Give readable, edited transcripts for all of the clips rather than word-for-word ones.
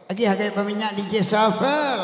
Lagi harga peminyak DJ Shuffle.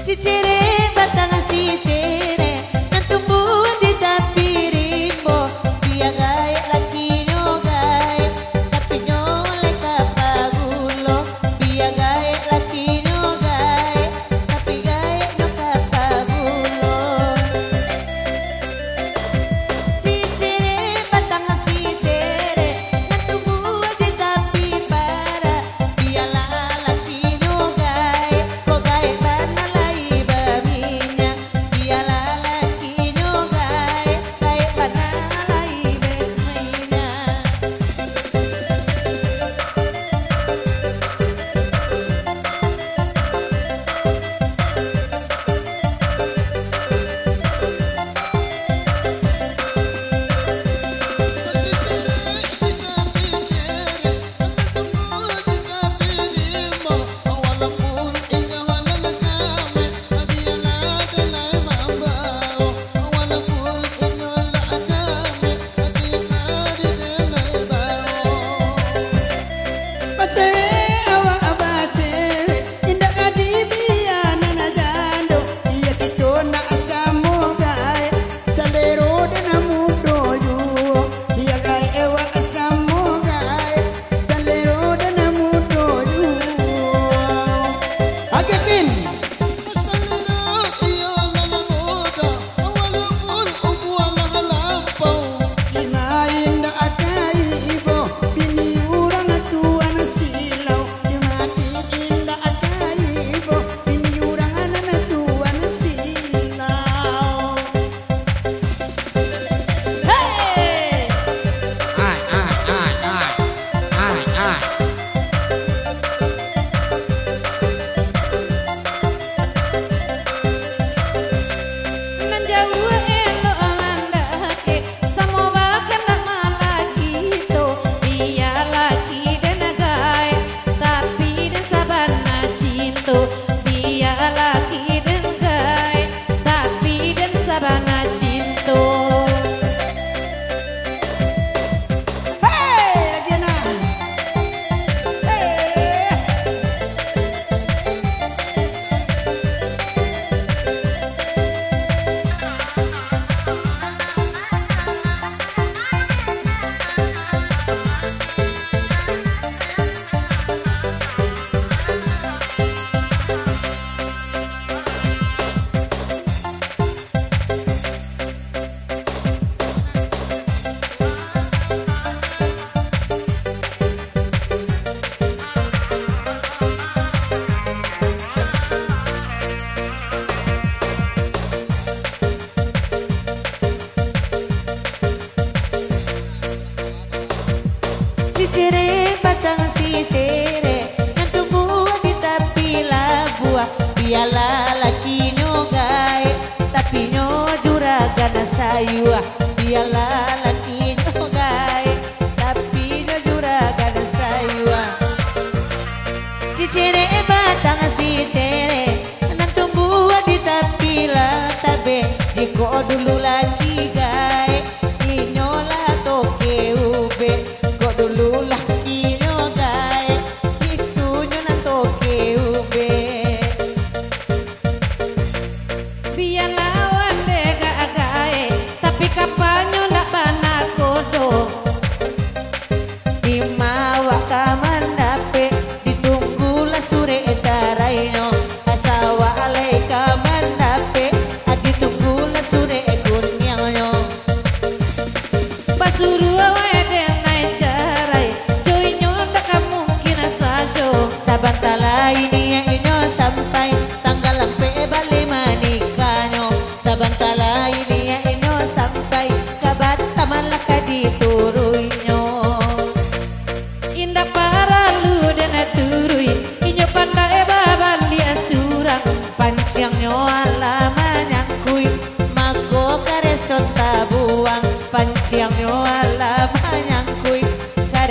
Si cere batang si cere nan tumbuh di tapi rimbo dia gae laki nyo gae tapi nyole kapagulo dia gae laki nyo gae tapi gae nyo kapagulo si cere batang si cere nan tumbuh di tapi para dia laki nyo gae ko gae bana si cere batang si cere nan tumbuh di tapi buah biala laki nyo gae tapi nyo juragan sayua biala laki nyo gae tapi nyo juragan sayua si cere batang si cere nan tumbuh di tapi tabe jiko dulu laki gae inyola toke ube dulu laki nyo gae itu nyo nanto ke ube biar lawan dega gae tapi kapanyo lak bana kodo dimawa kamandape ditunggulah sure caraino asawa ale kamandape ditunggulah sure kunyangyo basuru sabantala ini yang inyo sampai tanggal lampe balik manikanyo sabantala ini yang inyo sampai kabat taman laka diturui nyo indah para lu dan turui inyo pandai babali asurang pancang nyo alaman yang kui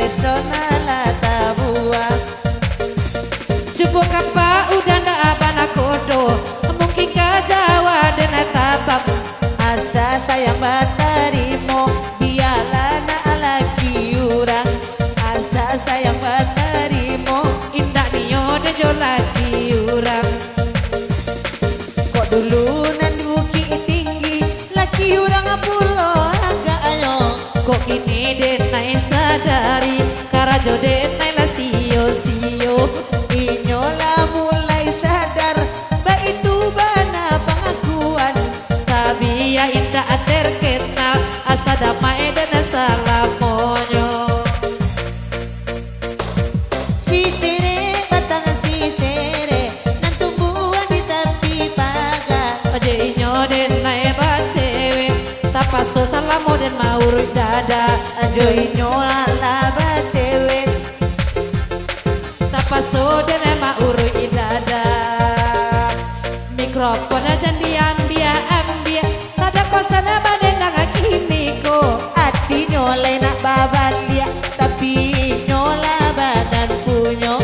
resona la tabua. Cupu kapa udah ndak abana kodo, mungkin ke Jawa dan tabam. Asa sayang batarimo, biarlah nak lagi urang. Asa sayang batarimo, Indah niyo dejo lagi urang. kok dulu nan bukit tinggi, laki urang pulo agak ayo. Kok kini denai sadari, karajo denai lah sio-sio. Inyola mulai sadar, ba itu bana pengakuan. Sabia indah terkenal, asa damai dan salam monyo. Si cere batangan si cere, nan tumbuhan di tepi pagar. Oje inyo denai bacewe, tapaso salamo den maurut dada. Ajo inyola ba cewek, Tapaso denai maurut dada. Mikrofon aja diambil ambil, sadako sana baden nang kini ko. ati nyolai nak babalia, tapi nyola badan punyo.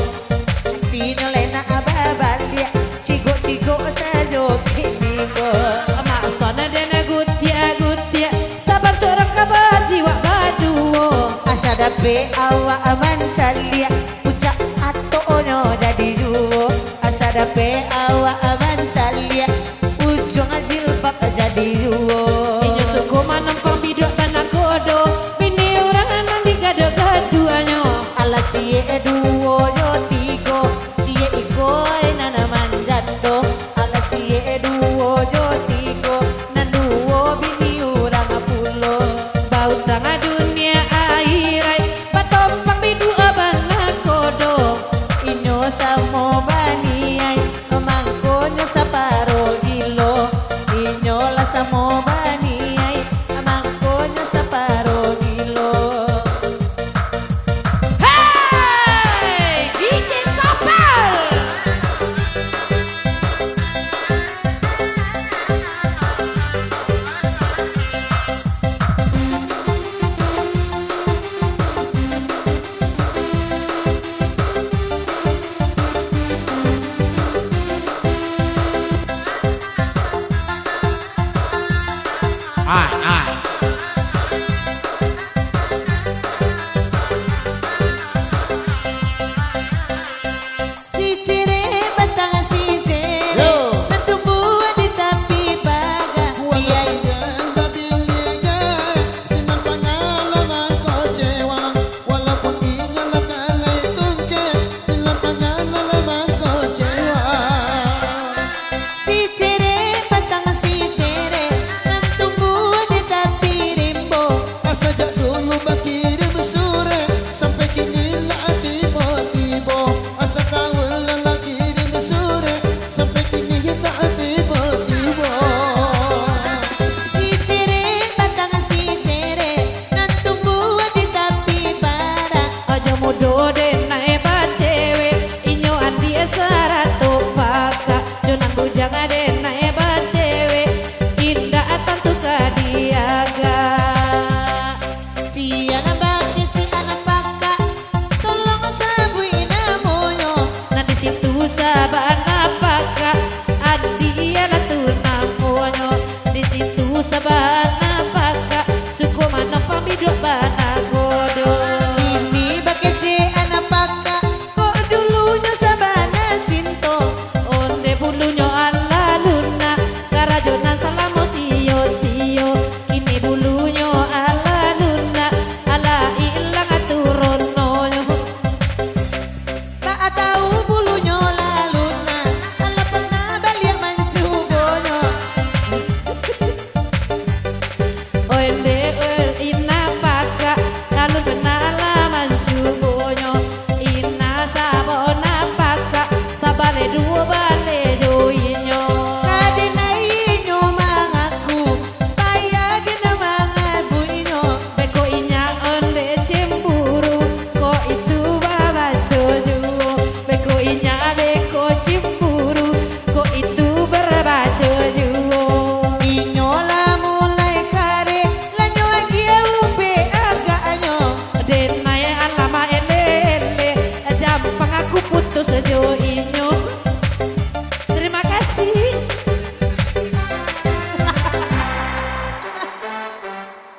Ati nyolai nak babalia, cigo-cigo sajo kini ko. Mak sana dene gutia, sabar turun ke bajiwa baduo. Asa dape awak aman salia, pucak atonyo jadi duo. Asa dape awak aman salia, ujung jilbab jadi duo. Inyo suku manumpang bidok bana kodo, bini orang nang digado-gado anyo. Ala cie duo yo tigo, cie iko nana manjando. Ala cie duo yo tigo, nanuo bini urang pulo. Bau tengah dunia akhirai, batompang bidu bana kodo. Inyo samo baniai, mangkonyo saparo gilo. Inyo la samo baniai, mangkonyo saparo gilo. Hey, DJ Sopal. Si cere batangan si cere, nan tumbuhan di tepi pagar. Biai si cere batangan si cere, nan tumbuhan di tepi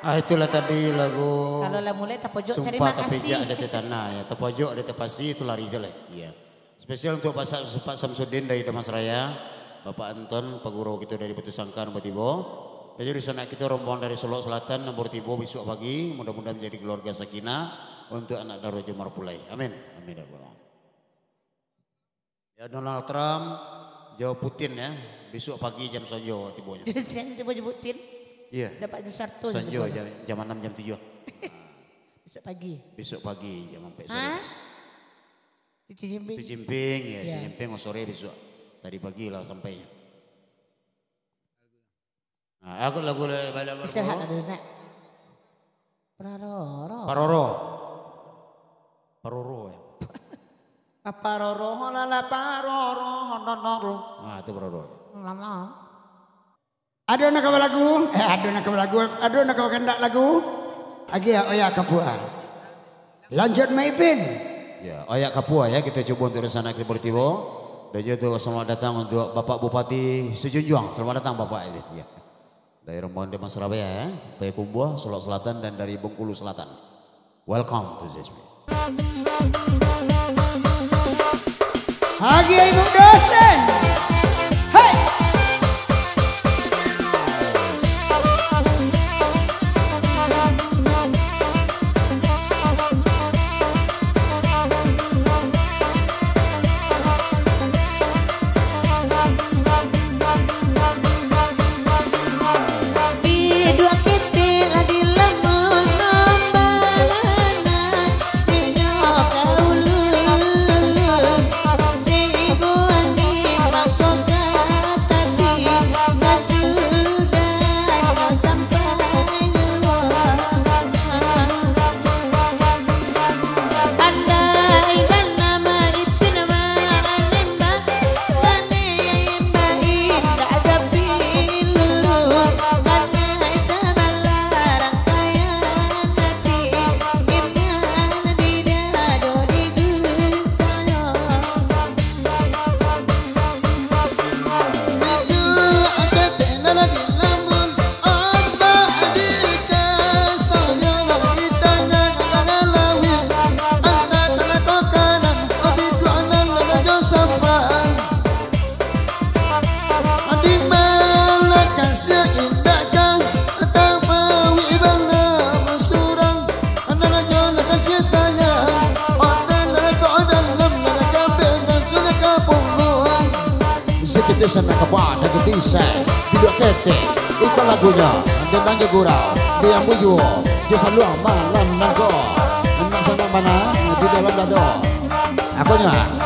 Itulah tadi lagu. Kalau lah mulai terpojok Sumpah terima tapi kasih. ada tanah ya. Terpojok ada terpasi itu lari jelek. Iya. Spesial untuk Pak Samsudin dari Damas Raya. Bapak Anton, Pak Guru kita dari Batu Sangkan, Batibo. Jadi di sana kita rombongan dari Solo Selatan, nomor Tibo besok pagi. Mudah-mudahan menjadi keluarga sakinah untuk anak Darul Jumar Pulai. Amin. Amin. Ya Donald Trump, jauh Putin ya. Besok pagi jam Sojo Tibonya. Saya tiba nyebutin. Iya. Dapat Nusarto. Sojo jam 6 jam 7. Besok pagi. Besok pagi jam sampai sore. Hah? Si Jinping. Si Jinping ya, Ya. si Jinping sore besok. Tadi pagi lah sampai. Nah, aku lagu balik Istirahat dulu nak. Paroro. Paroro ya. Paroro lala paroro honoro. Nah, itu Paroro. Lama. Ada nak kau lagu? Ada nak kau kendak lagu? Agi ya oya kapua. Lanjut Maipin. Ya, oya kapua ya kita coba untuk rencana kita bertibo. Dan juga selamat datang untuk Bapak Bupati Sejunjuang. Selamat datang Bapak ini. Ya. Dari rombongan Demak Surabaya ya, Payakumbuh, Solo Selatan dan dari Bengkulu Selatan. Welcome to this. Agi Ibu dosen. Hey. Sana kepada ketisa tidak kete ikut lagunya tentang gurau dia muyu jasa luang malam nangko anak sana mana di dalam dado akunya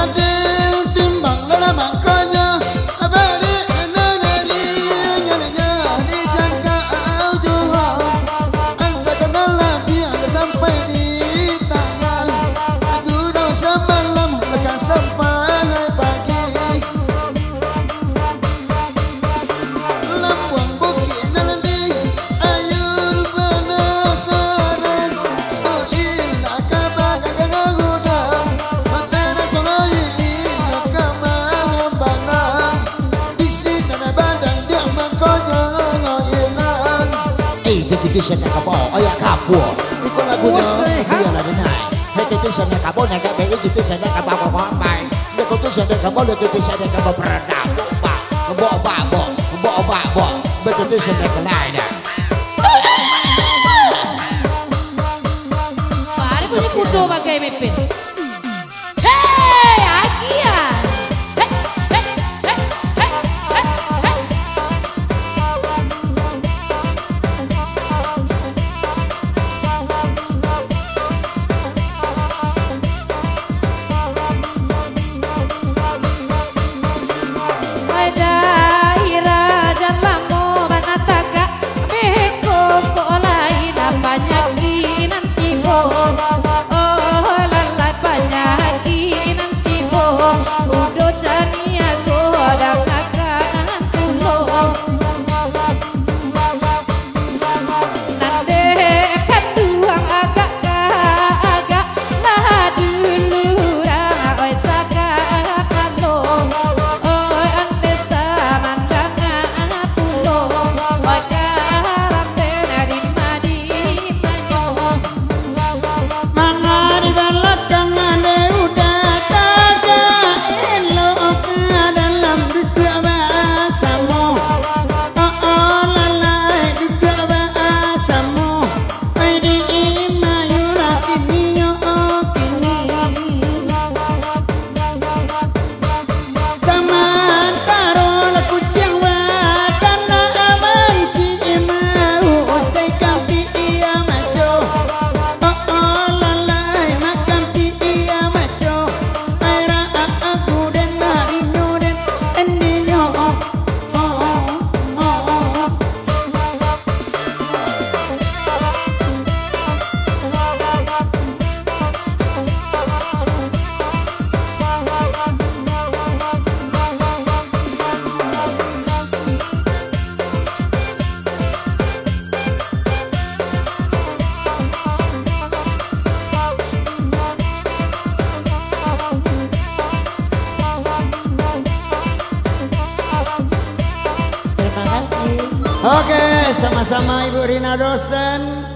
adil timbang lala mangkonya abadi enanari nyalinya dijaga juga anda kenal biar sampai di tangan aku dah semalam lekas sampai pagi lampuang bukit nanti ayun penasaran soil akabat agak gudang matana solai kamang-kamang di sini ada badang dia mangkonya hilang gitu sana kapal ayak kapal itu lagunya dia lah denai itu sana kapal naga beli gitu sana kapal apa itu sana kapal itu sana kapal peredam bawa begitu sana kelai dah Pare punya kudo bagai mepin. Hei, Agian. Oke, sama-sama Ibu Rina dosen.